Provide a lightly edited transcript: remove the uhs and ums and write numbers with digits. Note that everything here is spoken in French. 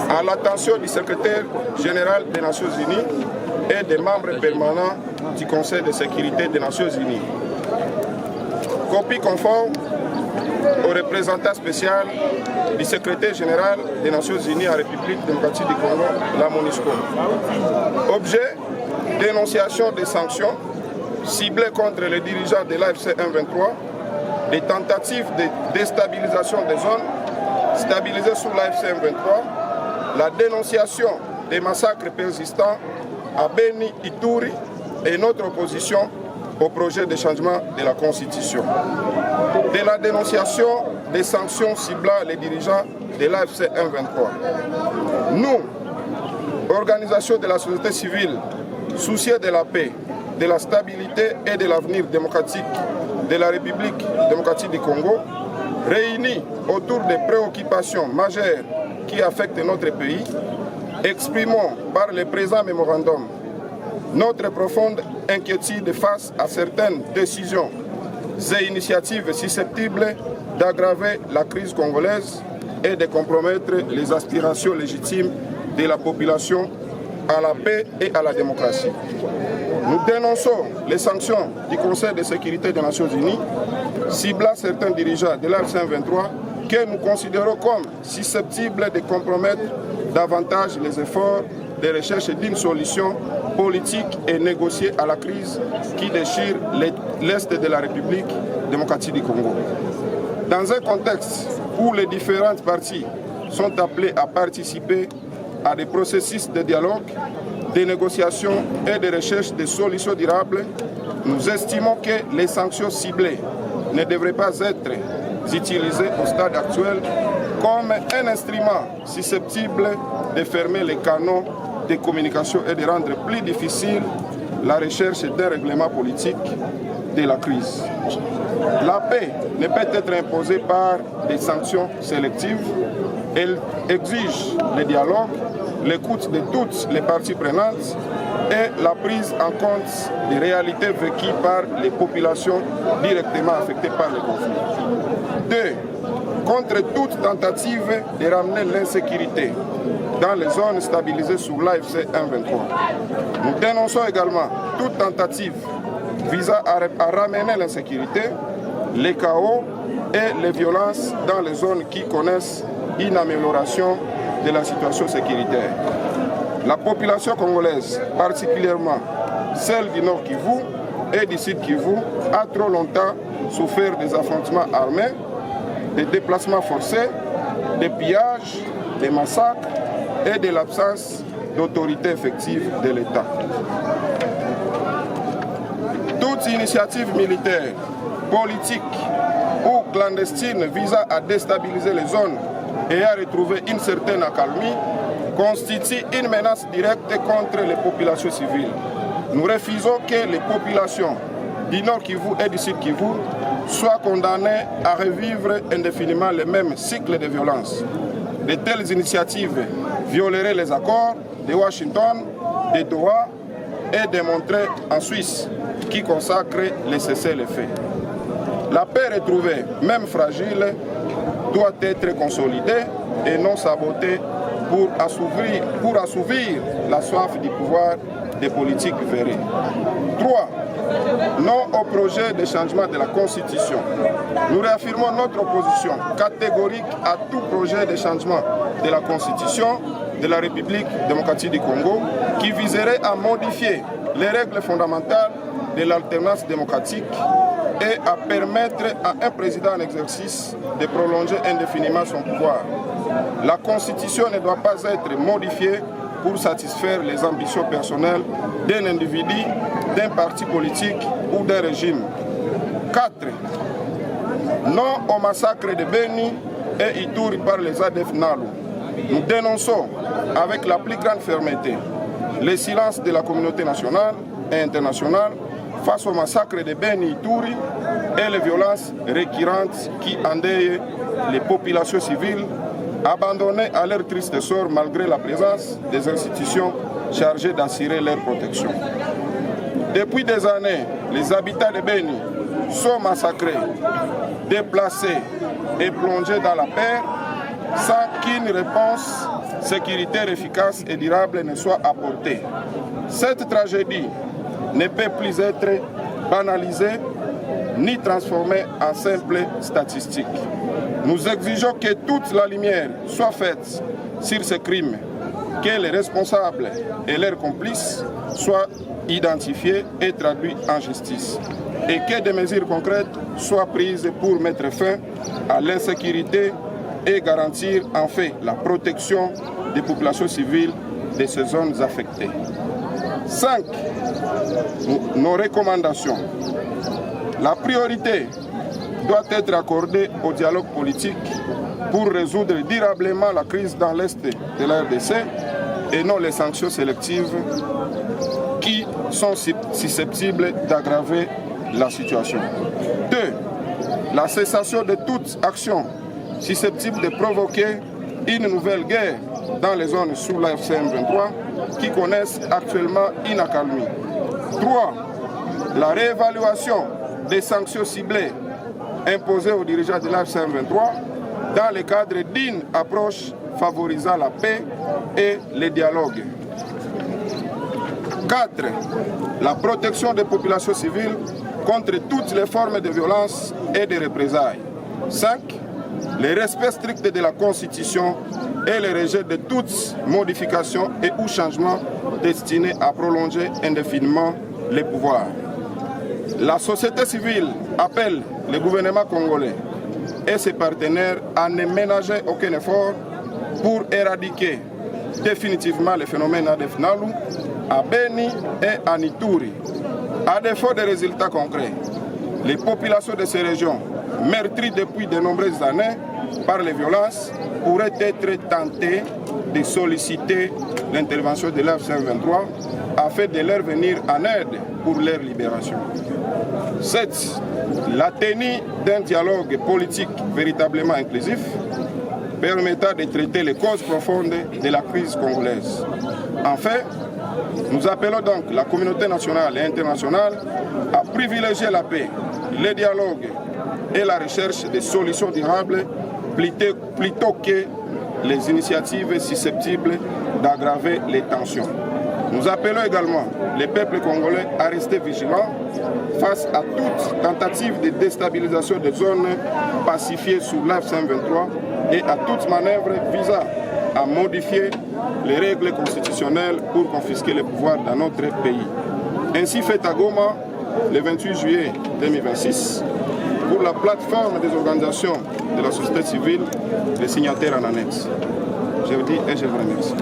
à l'attention du secrétaire général des Nations Unies et des membres permanents du Conseil de sécurité des Nations Unies. Copie conforme au représentant spécial du secrétaire général des Nations Unies en République démocratique du Congo, la MONUSCO. Objet, dénonciation des sanctions ciblées contre les dirigeants de l'AFC M23, des tentatives de déstabilisation des zones stabilisées sous l'AFC M23, la dénonciation des massacres persistants à Beni, Ituri et notre opposition au projet de changement de la Constitution. De la dénonciation des sanctions ciblant les dirigeants de l'AFC M23. Nous, organisation de la société civile, soucieux de la paix, de la stabilité et de l'avenir démocratique de la République démocratique du Congo, réunis autour des préoccupations majeures qui affectent notre pays, exprimons par le présent mémorandum notre profonde inquiétude face à certaines décisions et initiatives susceptibles d'aggraver la crise congolaise et de compromettre les aspirations légitimes de la population à la paix et à la démocratie. Nous dénonçons les sanctions du Conseil de sécurité des Nations Unies ciblant certains dirigeants de l'AFC M23 que nous considérons comme susceptibles de compromettre davantage les efforts de recherche d'une solution politique et négociée à la crise qui déchire l'Est de la République démocratique du Congo. Dans un contexte où les différentes parties sont appelées à participer à des processus de dialogue, de négociation et de recherche de solutions durables, nous estimons que les sanctions ciblées ne devraient pas être utilisées au stade actuel comme un instrument susceptible de fermer les canaux de communication et de rendre plus difficile la recherche d'un règlement politique de la crise. La paix ne peut être imposée par des sanctions sélectives. Elle exige le dialogue, l'écoute de toutes les parties prenantes et la prise en compte des réalités vécues par les populations directement affectées par le conflit. 2. Contre toute tentative de ramener l'insécurité dans les zones stabilisées sous l'AFC M23. Nous dénonçons également toute tentative visant à ramener l'insécurité, les chaos et les violences dans les zones qui connaissent une amélioration de la situation sécuritaire. La population congolaise, particulièrement celle du Nord Kivu et du Sud Kivu, a trop longtemps souffert des affrontements armés, des déplacements forcés, des pillages, des massacres et de l'absence d'autorité effective de l'État. Toute initiative militaire, politique ou clandestine visant à déstabiliser les zones et à retrouver une certaine accalmie constitue une menace directe contre les populations civiles. Nous refusons que les populations du Nord Kivu et du Sud Kivu soient condamnées à revivre indéfiniment le même cycle de violence. De telles initiatives violeraient les accords de Washington, de Doha et de Montreux en Suisse qui consacrent les cessez-le-feu. La paix retrouvée, même fragile, doit être consolidée et non sabotée pour assouvir la soif du pouvoir des politiques verrées. 3. Non au projet de changement de la Constitution. Nous réaffirmons notre opposition catégorique à tout projet de changement de la Constitution de la République démocratique du Congo qui viserait à modifier les règles fondamentales de l'alternance démocratique et à permettre à un président en exercice de prolonger indéfiniment son pouvoir. La Constitution ne doit pas être modifiée pour satisfaire les ambitions personnelles d'un individu, d'un parti politique ou d'un régime. 4. Non au massacre de Beni et Ituri par les ADF NALU. Nous dénonçons avec la plus grande fermeté le silence de la communauté nationale et internationale face au massacre de Beni et Ituri et les violences récurrentes qui endeuillent les populations civiles abandonnées à leur triste sort malgré la présence des institutions chargées d'assurer leur protection. Depuis des années, les habitants de Beni sont massacrés, déplacés et plongés dans la peur sans qu'une réponse sécuritaire efficace et durable ne soit apportée. Cette tragédie ne peut plus être banalisée ni transformée en simple statistique. Nous exigeons que toute la lumière soit faite sur ces crimes, que les responsables et leurs complices soient identifiés et traduits en justice, et que des mesures concrètes soient prises pour mettre fin à l'insécurité et garantir en fait la protection des populations civiles de ces zones affectées. 5. Nos recommandations. La priorité doit être accordée au dialogue politique pour résoudre durablement la crise dans l'Est de la RDC et non les sanctions sélectives qui sont susceptibles d'aggraver la situation. 2. La cessation de toute action susceptible de provoquer une nouvelle guerre dans les zones sous la FCM23 qui connaissent actuellement une accalmie. 3. La réévaluation des sanctions ciblées imposées aux dirigeants de la FCM23 dans le cadre d'une approche favorisant la paix et le dialogue. 4. La protection des populations civiles contre toutes les formes de violence et de représailles. 5. Le respect strict de la Constitution et le rejet de toutes modifications et ou changements destinés à prolonger indéfiniment les pouvoirs. La société civile appelle le gouvernement congolais et ses partenaires à ne ménager aucun effort pour éradiquer définitivement le phénomène ADF Nalu à Beni et à Ituri. À défaut de résultats concrets, les populations de ces régions, meurtries depuis de nombreuses années par les violences, pourraient être tentées de solliciter l'intervention de l'F-123 afin de leur venir en aide pour leur libération. 7. La tenue d'un dialogue politique véritablement inclusif permettant de traiter les causes profondes de la crise congolaise. Enfin, nous appelons donc la communauté nationale et internationale à privilégier la paix, le dialogue et la recherche de solutions durables plutôt que les initiatives susceptibles d'aggraver les tensions. Nous appelons également les peuples congolais à rester vigilants face à toute tentative de déstabilisation des zones pacifiées sous l'AF-123 et à toute manœuvre visant à modifier les règles constitutionnelles pour confisquer les pouvoirs dans notre pays. Ainsi fait à Goma le 28 juillet 2026 pour la plateforme des organisations de la société civile, les signataires en annexe. Je vous dis et je vous remercie.